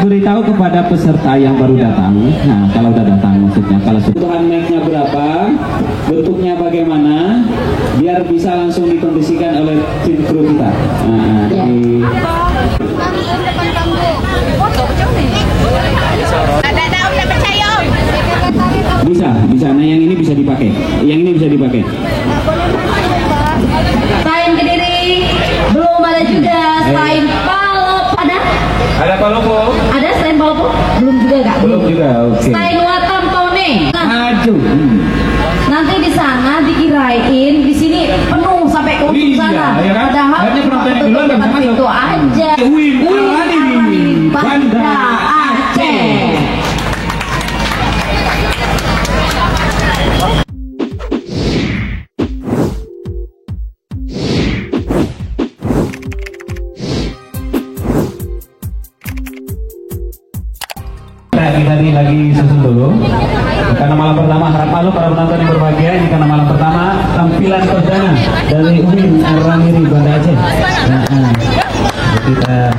Beritahu kepada peserta yang baru datang. Nah, kalau udah datang maksudnya, kalau kebutuhan mic-nya berapa, bentuknya bagaimana, biar bisa langsung dikondisikan oleh tim kru kita. Nah, dari bisa. Nah, yang ini bisa dipakai. Yang ini bisa dipakai. Selain Kediri, belum ada juga selain Palopo. Ada Palopo? Ada selain Palopo? Belum juga kak? Belum juga, oke. Selain Watampone. Aduh. Nanti di sana dikirain di sini penuh sampai ke ujung sana. Ya kan? Padahal hanya penontonnya duluan nggak bisa masuk. Itu aja. Uin Arani, Banda Aceh. Kita ini lagi susun dulu. Karena malam pertama, harap malu para penonton yang berbahagia. Ini karena malam pertama tampilan perdana dari Uin Arani Banda Aceh. Nah, kita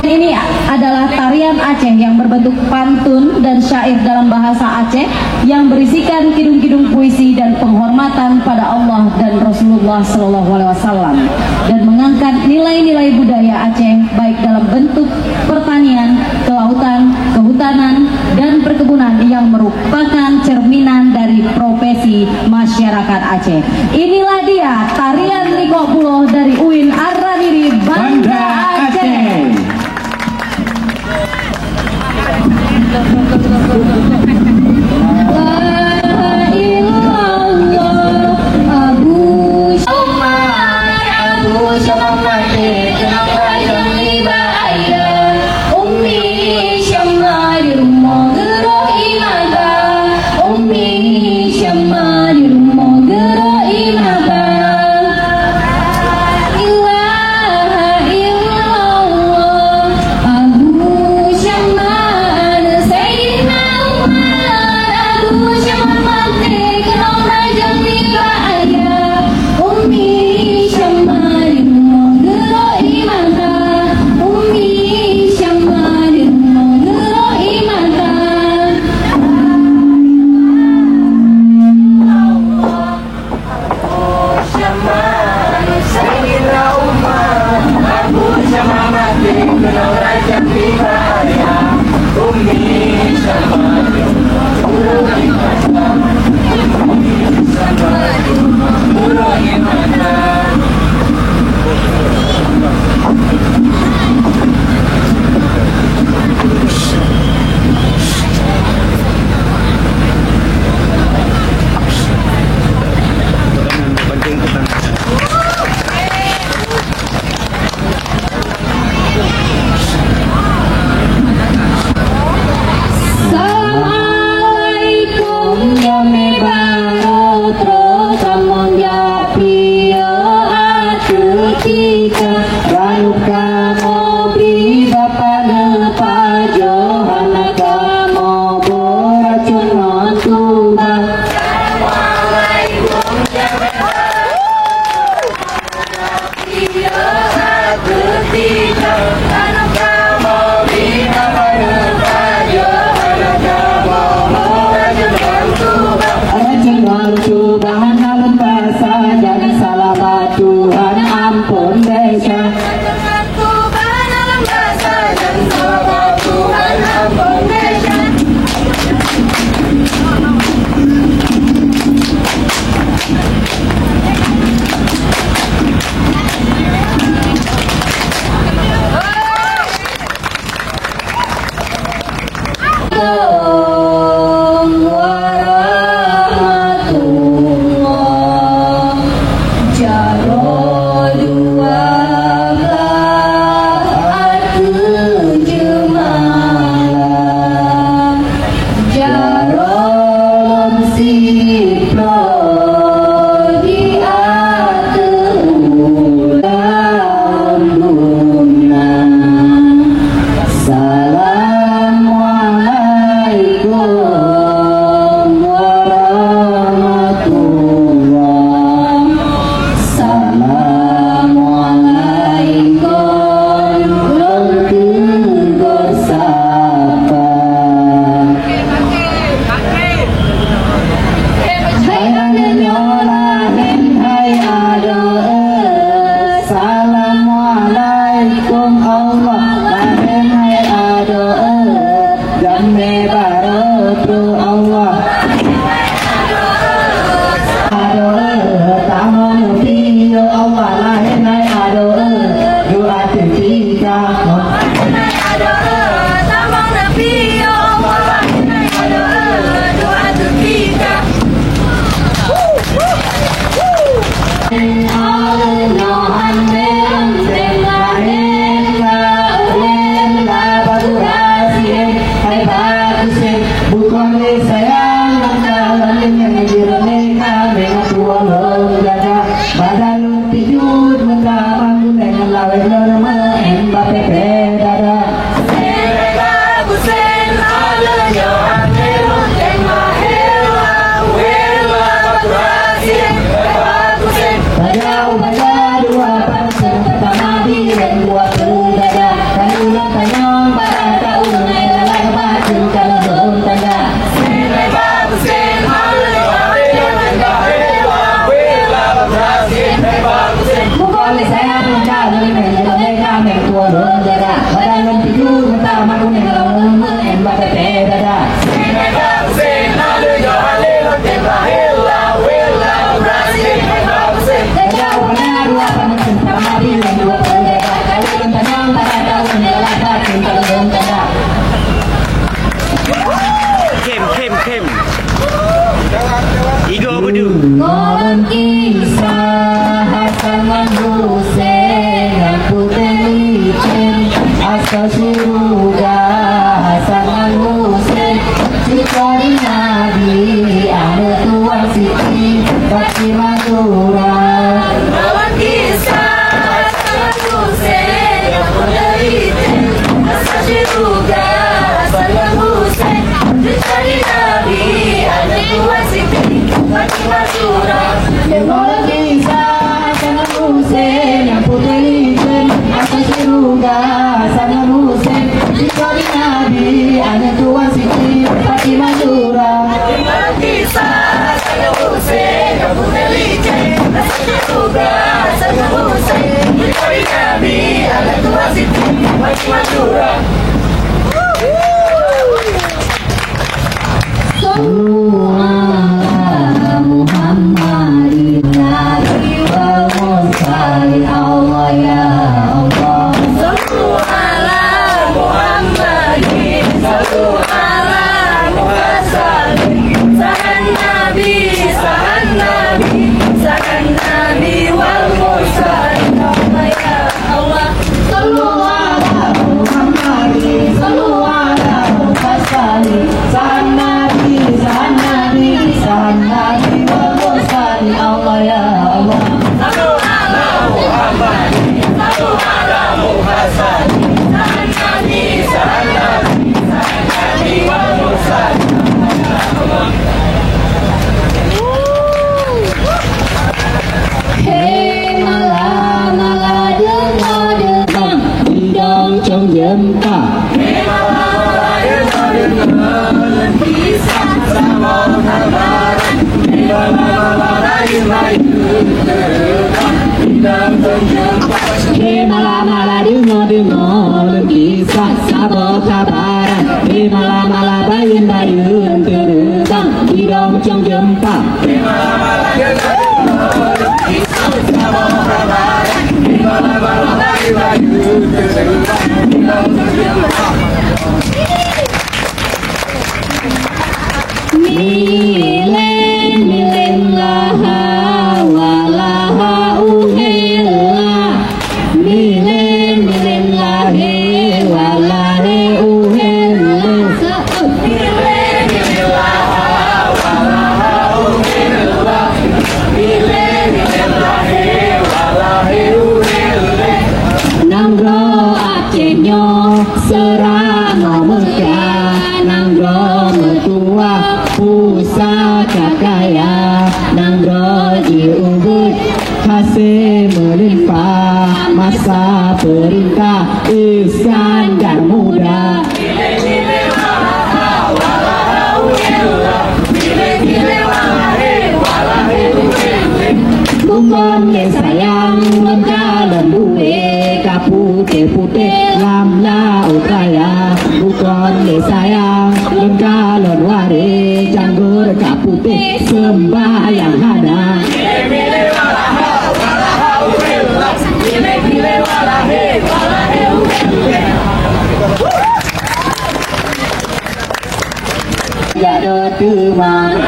ini adalah tarian Aceh yang berbentuk pantun dan syair dalam bahasa Aceh yang berisikan kidung-kidung puisi dan penghormatan pada Allah dan Rasulullah SAW dan mengangkat nilai-nilai budaya Aceh baik dalam bentuk pertanian, kelautan, kehutanan, dan perkebunan yang merupakan cerminan dari profesi masyarakat Aceh. Inilah dia tarian Liko Pulo dari Uin Arani Banda Aceh. Salam dua penentu Ramadi yang dua penjaga Kalian tenang pada tahun Lelah batin kalian tenang Kem Igo apa tu? Kolam kisah Hasan dan Hussein yang putih licin asal surga Hasan dan Hussein cicari Nabi anak tua Siti Kaki Madura Kolam kisah Hasan dan Hussein yang putih licin asal surga Hasan dan Hussein cicari Nabi anak tua Siti Kaki Madura. Kolam kisah Hasan dan Hussein yang putih licin asal surga Hasan dan Hussein cicari Nabi anak tua Siti Kaki Madura. Kolam kisah Hasan dan Hussein yang putih licin asal surga Hasan dan Hussein cicari Nabi anak tua Siti Kaki Madura. Muhammadin Nabi wa Musalli Allah ya Allah. Sallu ala Muhammadin, sallu ala Muhammadin. Sahan Nabi, sahan Nabi, sahan Nabi wal mursalin. Allah ya Allah. Sallu ala Muhammadin sallu ala Musalli sahan Nabi sahan Nabi sahan Nabi wa Musalli Allah ya Allah. sallu ala Muhammadin, sallu ala Muhammadin. Sahan Nabi, sahan Nabi, sahan Nabi wal mursalin. Hey mala mala dengar di dalam trong jempa. Hey mala mala dengar kisah sabar kabaran. Hey mala mala bayun terutang di dalam trong jempa. Milen milen laha walaha uhela. Milen milen lahe walahe uhela. Nangro Acehnya serang Mekah, Nangro mertua pusaka kaya, Nangro di Ubud hasil melimpah, masa perintah Iskandar muda. Bumbon le sayang mendalam buwe kapute putih lam laut raya. Bukan le sayang mendalam ware janggur kapute sembahyang hana. Jado tumang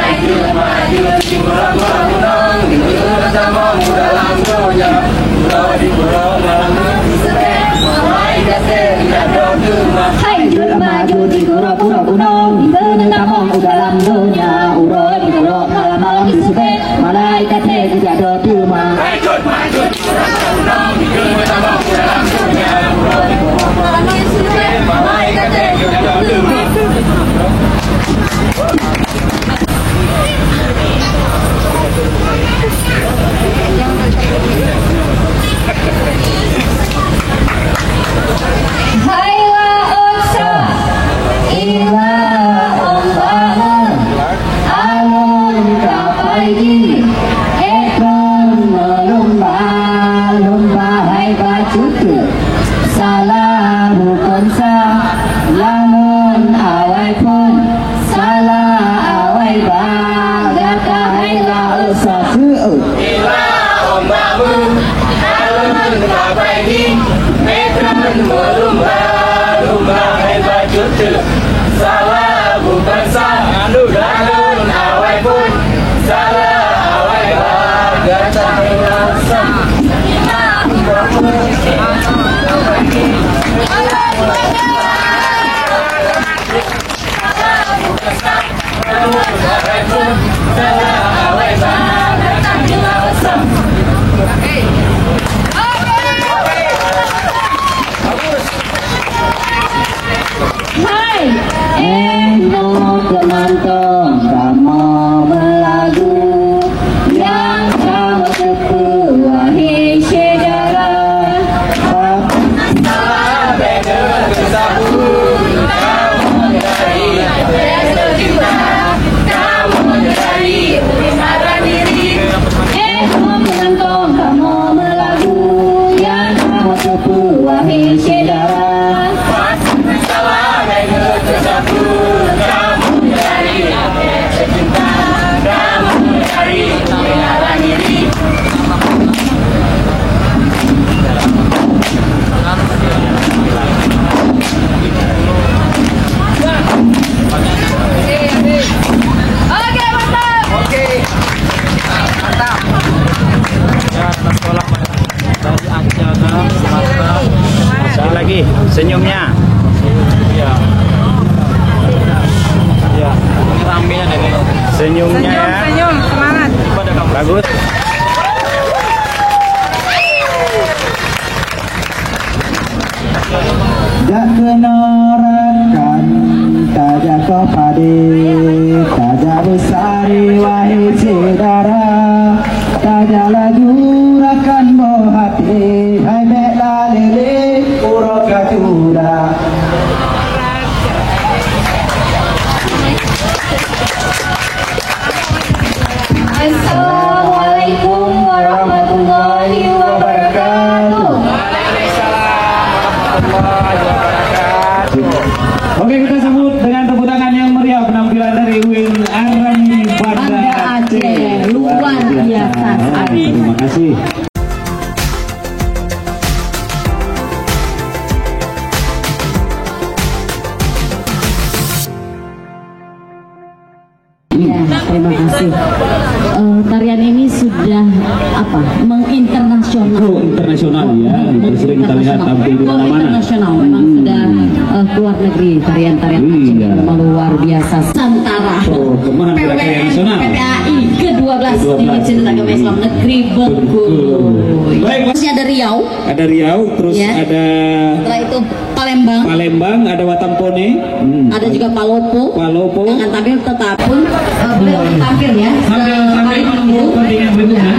hai maju di pura-pura gunung benentamong dalam dunia uro di golok malam-malam di sube malaikatnya jado tumang Hayla Osa, Ila ombangan alun kapaigi ekon lomba hai bacutu salah bukan sah lamun awai pun salah awai ba gata hai la usa Ila Ombamu Salah bukan sah, galun awai pun salah awai bagata rasa. Hai, Penonton kamu melagu yang sama sebuah saudara. Penonton kamu melagu yang sama sebuah saudara. Sekali lagi senyumnya. Senyumnya ya. Senyum, semangat. Bagus. Jak kenorakan tajak kau pade, tajak besari wahai saudara, tajak laju rakan bohati, hai mekla lele urok kacuda. Assalamualaikum warahmatullahi wabarakatuh. Oke, kita sambut dengan tepuk tangan yang meriah penampilan dari Win Arani Banda Aceh. luar biasa sekali. Terima kasih. Ya, terima kasih. Tarian ini sudah apa? Menginternasional. Go internasional ya, itu sering kita lihat tampil di mana-mana. Internasional memang sudah keluar negeri tarian-tarian Aceh Iya. luar biasa. Santara. Oh, kemana kira-kira yang nasional? PPAI ke-12 di Masjid Agama Islam Negeri Bengkulu. Baik, Terusnya ada Riau, ada Riau, terus Ya. ada setelah itu Palembang, Palembang, ada Watampone, ada juga Palopo. Palopo. Akan tampil tetapun beliau tampil ya. Sambil Mari menunggu pertandingan berikutnya.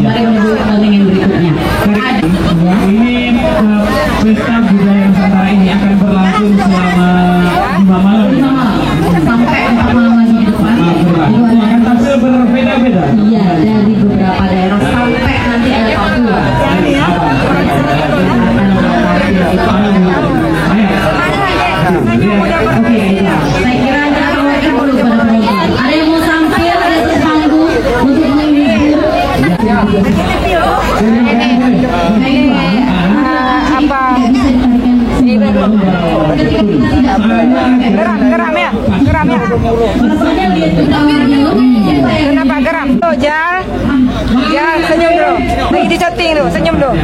Mari menunggu pertandingan berikutnya. Ini pesta budaya Nusantara ini akan berlangsung selama 5 malam. 5 malam sampai 4 malam lagi di depan. Itu akan tampil berbeda-beda. Iya, dari beberapa daerah sampai nanti ada Papua. Oke, saya kira kita tawarkan dulu pada penonton. Ada yang mau tampil, ada yang panggung untuk menghibur. Apa? Geram ya? Geram ya? Rasanya lihat Kenapa geram? Tuh, Jal. Jal, senyum dulu. Lagi di syuting dulu, senyum dulu.